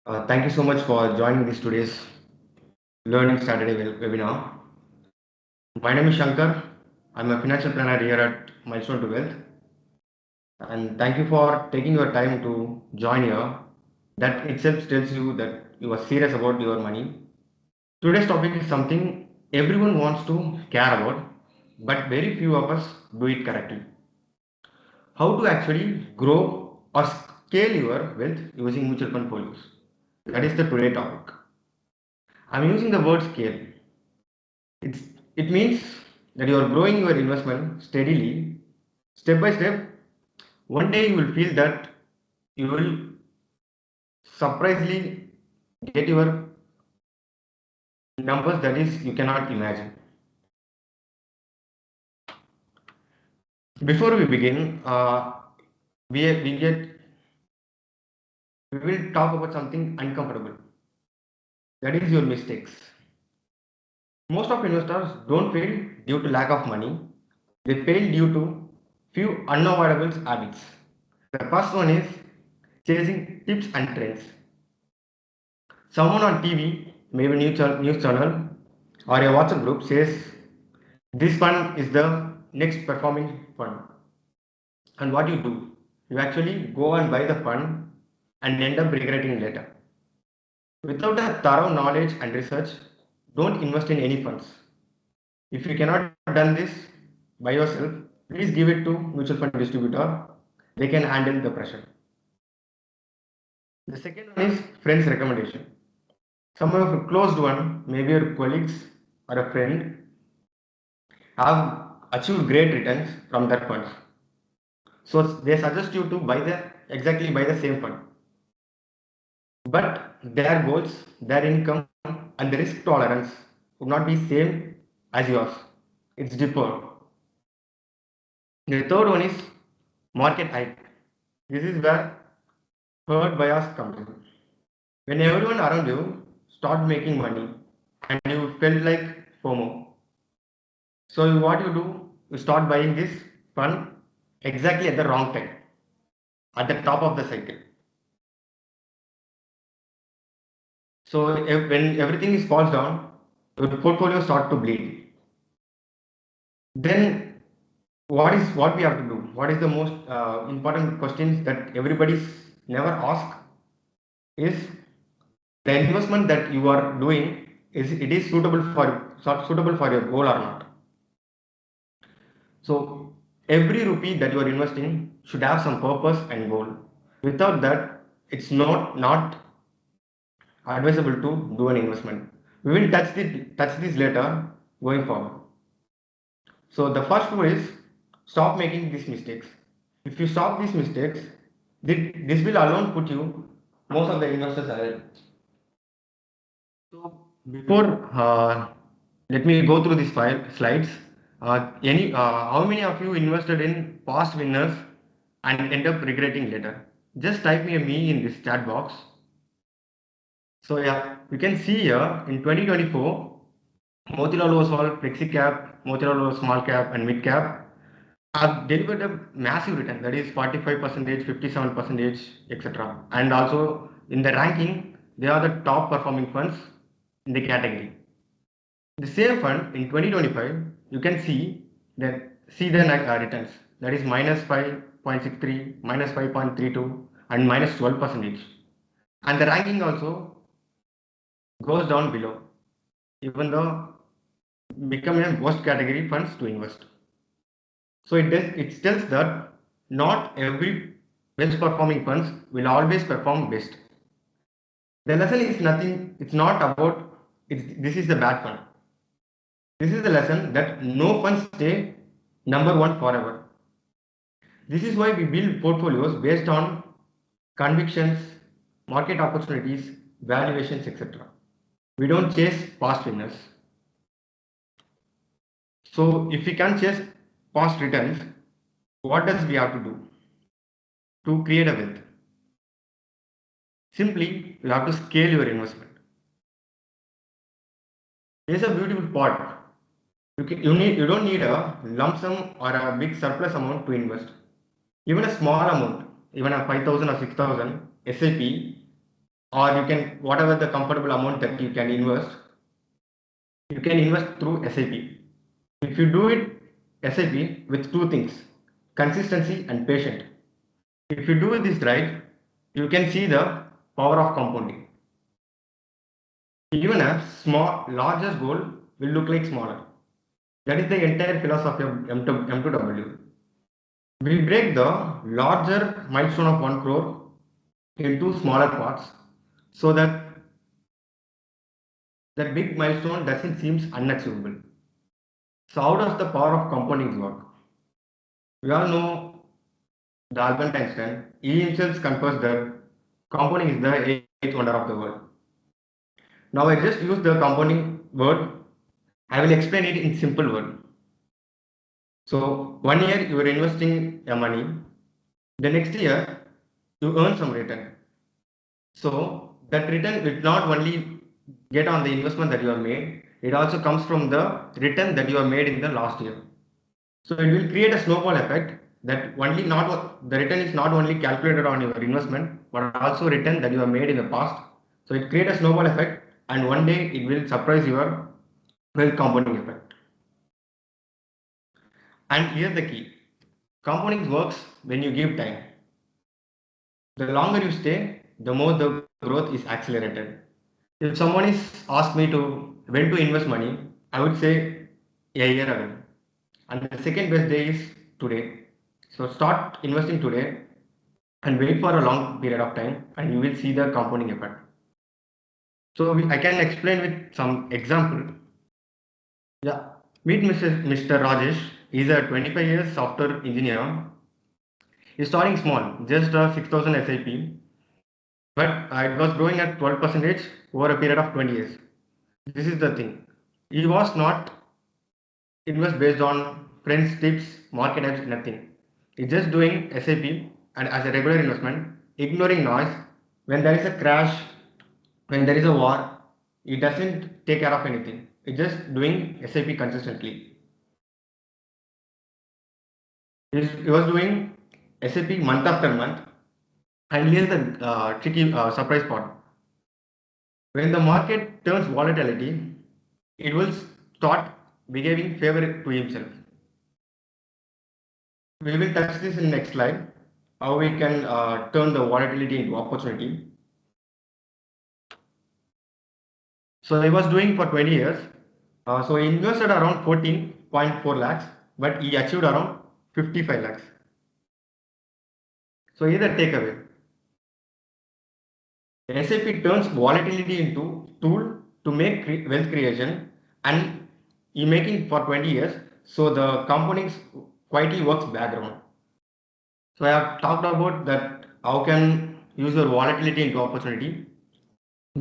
Thank you so much for joining this today's Learning Saturday webinar. My name is Shankar. I'm a financial planner here at Milestone2Wealth, and thank you for taking your time to join here. That itself tells you that you are serious about your money. Today's topic is something everyone wants to care about, but very few of us do it correctly. How to actually grow or scale your wealth using mutual fund portfolios. That is the today topic. I'm using the word scale. It's, it means that you are growing your investment steadily, step by step. One day you will feel that you will surprisingly get your numbers that is you cannot imagine. Before we begin, we get we will talk about something uncomfortable. That is your mistakes. Most of investors don't fail due to lack of money. They fail due to few unavoidable habits. The first one is chasing tips and trends. Someone on TV, maybe news channel or a WhatsApp group says this fund is the next performing fund. And what you do? You actually go and buy the fund and end up regretting later. Without a thorough knowledge and research, don't invest in any funds. If you cannot done this by yourself, please give it to mutual fund distributor. They can handle the pressure. The second one is friends recommendation. Some of your closed one, maybe your colleagues or a friend, have achieved great returns from their funds. So they suggest you to buy the same fund. But their goals, their income, and the risk tolerance would not be same as yours. It's different. The third one is market hype. This is where herd bias comes in. When everyone around you start making money and you felt like FOMO, so what you do, you start buying this fund exactly at the wrong time, at the top of the cycle. So when everything is falls down, your portfolio start to bleed. Then what we have to do? What is the most important questions that everybody's never ask is the investment that you are doing is it is suitable for your goal or not. So every rupee that you are investing should have some purpose and goal. Without that, it's not advisable to do an investment. We will touch this later going forward. So the first one is stop making these mistakes. If you stop these mistakes, this will alone put you most of the investors ahead. So before let me go through these slides. How many of you invested in past winners and end up regretting later? Just type me in this chat box. So yeah, you can see here in 2024, Motilal Oswal, Flexi Cap, Motilal Oswal Small Cap and Mid Cap have delivered a massive return, that is 45%, 57%, etc. And also in the ranking, they are the top performing funds in the category. The same fund in 2025, you can see the returns, that is minus 5.63, minus 5.32, and minus 12%. And the ranking also goes down below, even though become a worst category funds to invest. So it tells that not every best performing funds will always perform best. The lesson is nothing, it's not about this is the bad fund. This is the lesson that no funds stay number one forever. This is why we build portfolios based on convictions, market opportunities, valuations, etc. We don't chase past winners. So if we can chase past returns, what does we have to do to create a wealth? Simply, you have to scale your investment. Here's a beautiful part. You don't need a lump sum or a big surplus amount to invest. Even a small amount, even a 5,000 or 6,000 SIP or you can, whatever the comfortable amount that you can invest, you can invest through SIP. If you do it SIP with two things, consistency and patient. If you do this right, you can see the power of compounding. Even a small, largest goal will look like smaller. That is the entire philosophy of M2W. We break the larger milestone of 1 crore into smaller parts so that that big milestone doesn't seem unachievable. So how does the power of compounding work? We all know the Albert Einstein. He himself confessed that compounding is the eighth wonder of the world. Now I just use the compounding word. I will explain it in simple word. So 1 year you are investing your money. The next year you earn some return. So that return will not only get on the investment that you have made, it also comes from the return that you have made in the last year. So it will create a snowball effect that only not the return is not only calculated on your investment, but also return that you have made in the past. So it creates a snowball effect, and one day it will surprise your wealth compounding effect. And here's the key: compounding works when you give time. The longer you stay, the more the growth is accelerated. If someone is asked me to when to invest money, I would say a year ago. And the second best day is today. So start investing today and wait for a long period of time, and you will see the compounding effect. So I can explain with some example. Yeah, meet Mr. Rajesh. He's a 25 years software engineer. He's starting small, just a 6,000 SIP, but it was growing at 12% over a period of 20 years. This is the thing. He was not invest based on friends tips, market apps, nothing. He's just doing SIP and as a regular investment, ignoring noise. When there is a crash, when there is a war, he doesn't take care of anything. He's just doing SIP consistently. He was doing SIP month after month, and here's the tricky surprise part. When the market turns volatility, it will start behaving favorable to himself. We will touch this in next slide, how we can turn the volatility into opportunity. So he was doing for 20 years. So he invested around 14.4 lakhs, but he achieved around 55 lakhs. So here the takeaway. SAP turns volatility into tool to make wealth creation, and he making for 20 years. So the compounding quietly works background. So I have talked about that how can use your volatility into opportunity.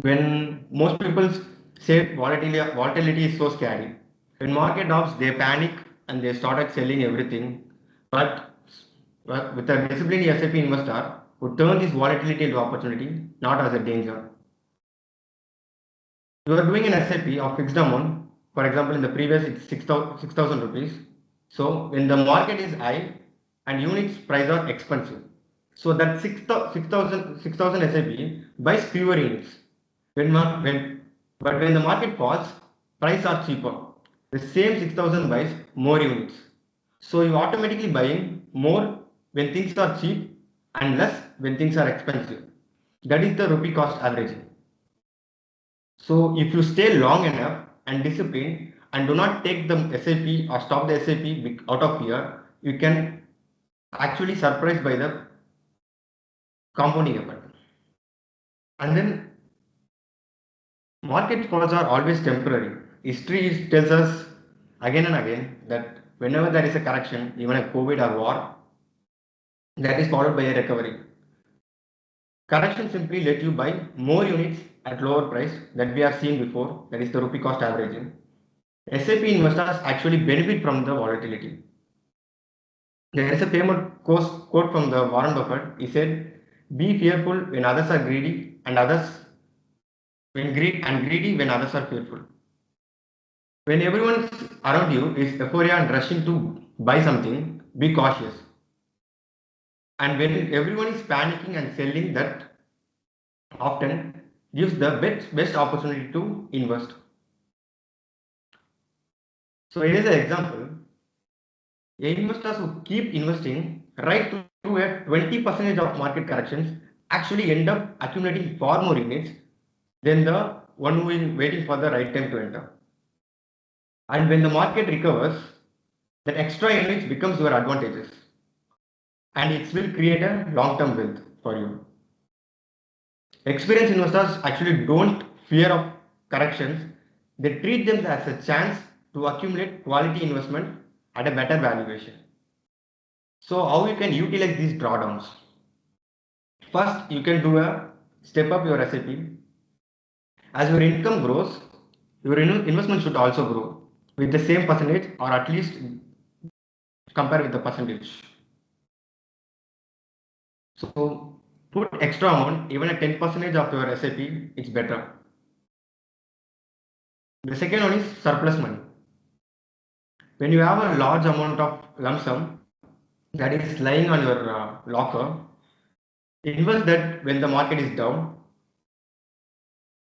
When most people say volatility is so scary. When market drops, they panic and they started selling everything. But with a disciplined SIP investor who turn this volatility into opportunity, not as a danger. You are doing an SIP of fixed amount. For example, in the previous it's 6,000 rupees. So when the market is high and units price are expensive, so that 6,000 SIP buys fewer units. But when the market falls, prices are cheaper. The same 6,000 buys more units. So you automatically buying more when things are cheap and less when things are expensive. That is the rupee cost averaging. So if you stay long enough and disciplined and do not take the SIP or stop the SIP out of fear, you can actually surprised by the compounding effect. And then market falls are always temporary. History tells us again and again that whenever there is a correction, even a COVID or war, that is followed by a recovery. Correction simply let you buy more units at lower price that we have seen before, that is the rupee cost averaging. SIP investors actually benefit from the volatility. There is a famous quote from the Warren Buffett. He said, "Be fearful when others are greedy, and greedy when others are fearful." When everyone around you is euphoria and rushing to buy something, be cautious. And when everyone is panicking and selling that often, gives the best opportunity to invest. So here is an example. Investors who keep investing right through a 20% of market corrections actually end up accumulating far more units than the one who is waiting for the right time to enter. And when the market recovers, that extra units becomes your advantages and it will create a long-term wealth for you. Experienced investors actually don't fear of corrections. They treat them as a chance to accumulate quality investment at a better valuation. So how you can utilize these drawdowns? First, you can do a step up your SIP. As your income grows, your investment should also grow with the same percentage or at least compare with the percentage. So put extra amount, even a 10% of your SIP, it's better. The second one is surplus money. When you have a large amount of lump sum that is lying on your locker, invest that when the market is down.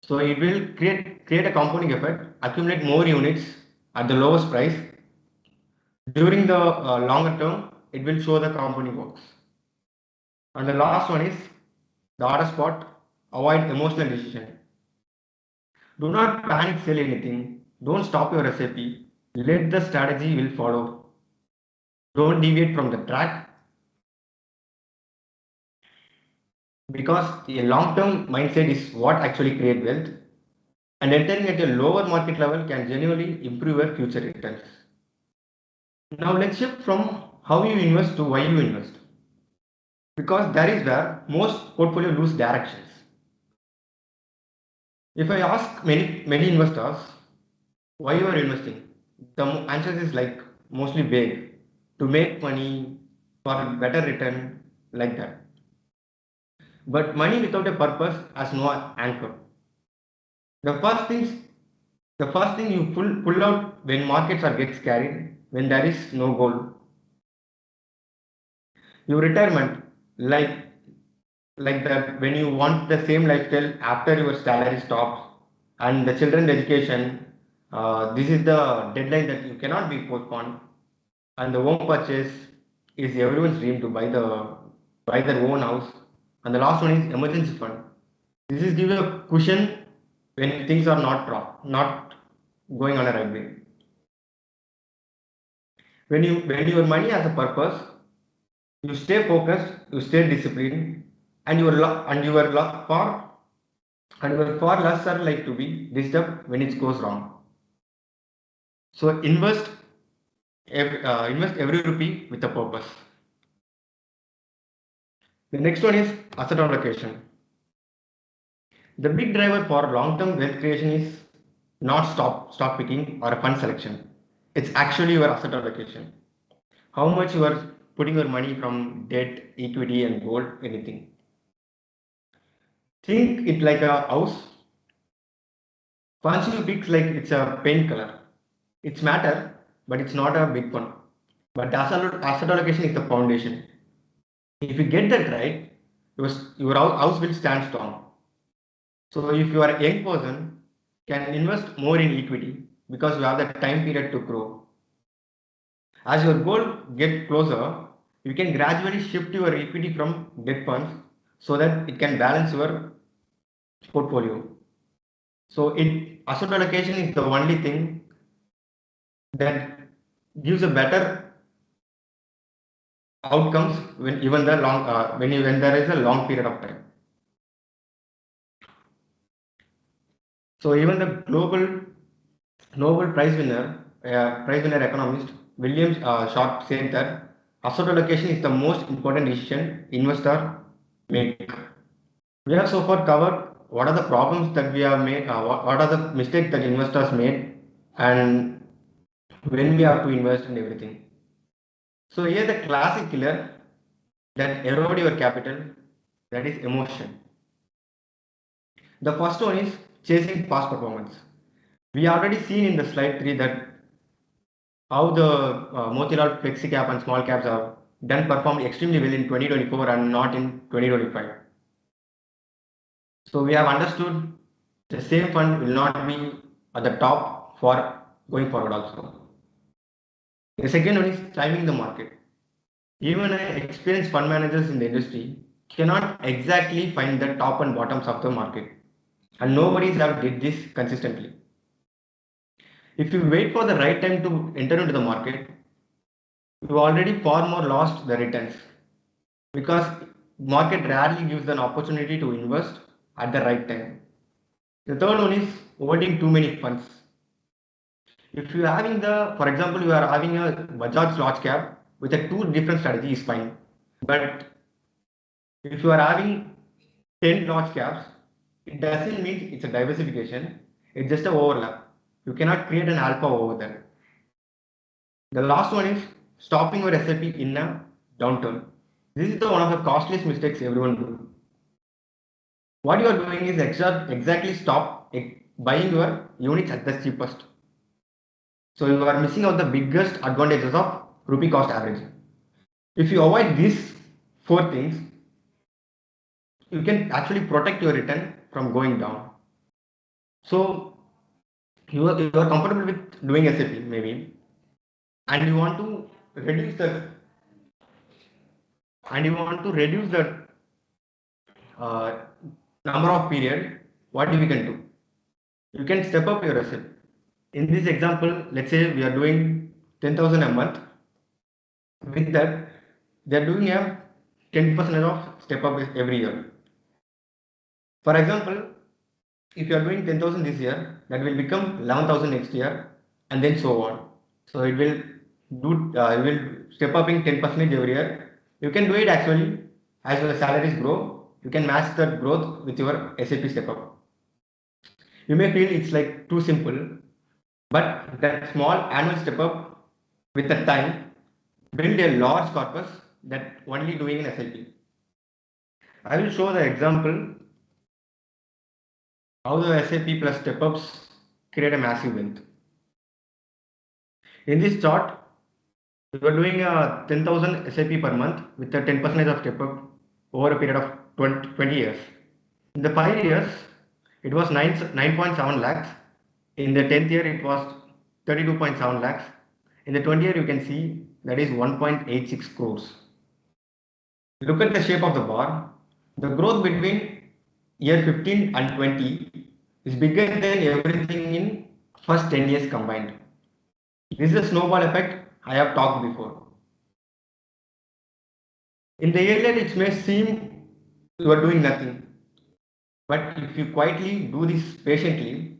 So it will create a compounding effect, accumulate more units at the lowest price. During the longer term, it will show the compounding works. And the last one is the other spot, avoid emotional decision. Do not panic sell anything. Don't stop your SIP. Let the strategy will follow. Don't deviate from the track because a long-term mindset is what actually creates wealth. And entering at a lower market level can genuinely improve your future returns. Now let's shift from how you invest to why you invest. Because that is where most portfolio lose directions. If I ask many investors why you are investing, the answer is like mostly vague. To make money, for better return, like that. But money without a purpose has no anchor. The first things the first thing you pull out when markets are get carried, when there is no goal. Your retirement, like that when you want the same lifestyle after your salary stops and the children's education, this is the deadline that you cannot be postponed, and the home purchase is everyone's dream to buy their own house, and the last one is emergency fund. This is give you a cushion when things are not going on a right way. When your money has a purpose, you stay focused, you stay disciplined, and you are far less are like to be disturbed when it goes wrong. So invest every rupee with a purpose. The next one is asset allocation. The big driver for long-term wealth creation is not stock picking or a fund selection. It's actually your asset allocation. How much you are putting your money from debt, equity, and gold, anything. Think it like a house. Once you pick like it's a paint color. It's matter, but it's not a big one. But the asset allocation is the foundation. If you get that right, your house will stand strong. So if you are a young person, can invest more in equity because you have the time period to grow. As your goal get closer, you can gradually shift your equity from debt funds so that it can balance your portfolio. So asset allocation is the only thing that gives a better outcomes when even the long when there is a long period of time. So even the global Nobel Prize winner economist William Sharpe said that asset allocation is the most important decision investor make. We have so far covered what are the problems that we have made, what are the mistakes that investors made, and when we have to invest and everything. So here the classic killer that erode your capital, that is emotion. The first one is chasing past performance. We already seen in the slide 3 that how the Motilal flexi cap and small caps have done performed extremely well in 2024 and not in 2025. So we have understood the same fund will not be at the top for going forward also. The second one is timing the market. Even experienced fund managers in the industry cannot exactly find the top and bottoms of the market, and nobody have did this consistently. If you wait for the right time to enter into the market, you already far more lost the returns because market rarely gives an opportunity to invest at the right time. The third one is holding too many funds. If you are having for example, you are having a Bajaj large cap with a two different strategies, fine. But if you are having 10 large caps, it doesn't mean it's a diversification. It's just a overlap. You cannot create an alpha over there. The last one is stopping your SIP in a downturn. This is one of the costliest mistakes everyone do. What you are doing is exactly stop buying your units at the cheapest. So you are missing out the biggest advantages of rupee cost average. If you avoid these four things, you can actually protect your return from going down. So you are comfortable with doing SIP maybe, and you want to reduce the uh, number of period. What we can do? You can step up your SIP. In this example, let's say we are doing 10,000 a month. With that, they are doing a 10% of step up every year. For example, if you are doing 10,000 this year, that will become 11,000 next year, and then so on. So it will step up in 10% every year. You can do it actually as your salaries grow. You can match that growth with your SAP step up. You may feel it's like too simple, but that small annual step up with the time build a large corpus that only doing in SIP. I will show the example how the SAP plus step ups create a massive wealth. In this chart, we are doing a 10,000 SIP per month with a 10% of step up over a period of 20 years. In the 5 years, it was 9.7 lakhs. In the 10th year, it was 32.7 lakhs. In the 20th year, you can see that is 1.86 crores. Look at the shape of the bar. The growth between year 15 and 20 is bigger than everything in first 10 years combined. This is a snowball effect I have talked before. In the earlier, it may seem you are doing nothing, but if you quietly do this patiently,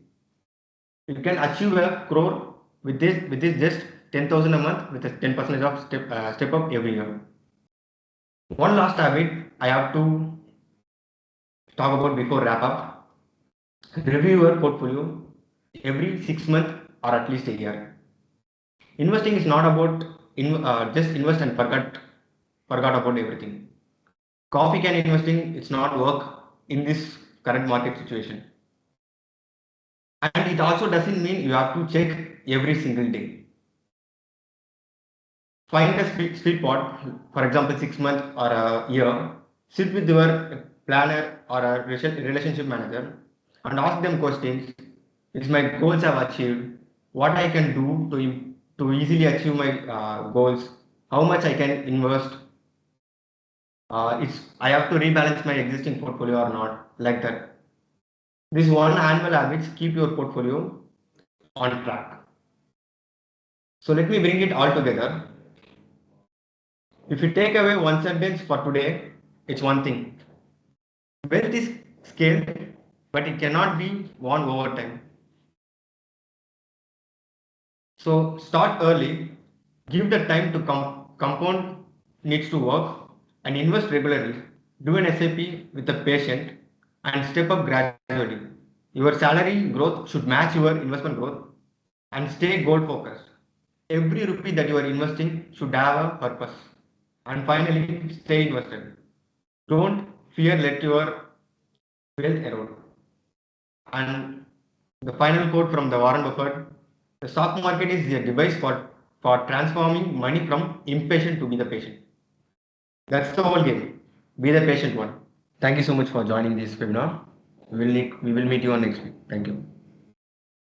you can achieve a crore with this just 10,000 a month with a 10% of step up every year. One last habit I have to talk about before wrap up. Review your portfolio every 6 months or at least a year. Investing is not about just invest and forgot about everything. Coffee can investing it's not work in this current market situation. And it also doesn't mean you have to check every single day. Find a sweet spot, for example, 6 months or a year. Sit with your planner or a relationship manager and ask them questions. Is my goals have achieved? What I can do to easily achieve my goals? How much I can invest? It's I have to rebalance my existing portfolio or not, like that. This one annual habits keep your portfolio on track. So let me bring it all together. If you take away one sentence for today, it's one thing. Wealth is scaled, but it cannot be won over time. So start early, give the time to compound needs to work, and invest regularly. Do an SIP with a patient and step up gradually. Your salary growth should match your investment growth and stay goal focused. Every rupee that you are investing should have a purpose. And finally, stay invested. Don't fear let your wealth erode. And the final quote from the Warren Buffett: the stock market is a device for transforming money from impatient to be the patient. That's the whole game. Be the patient one. Thank you so much for joining this webinar. We will meet you on next week. Thank you.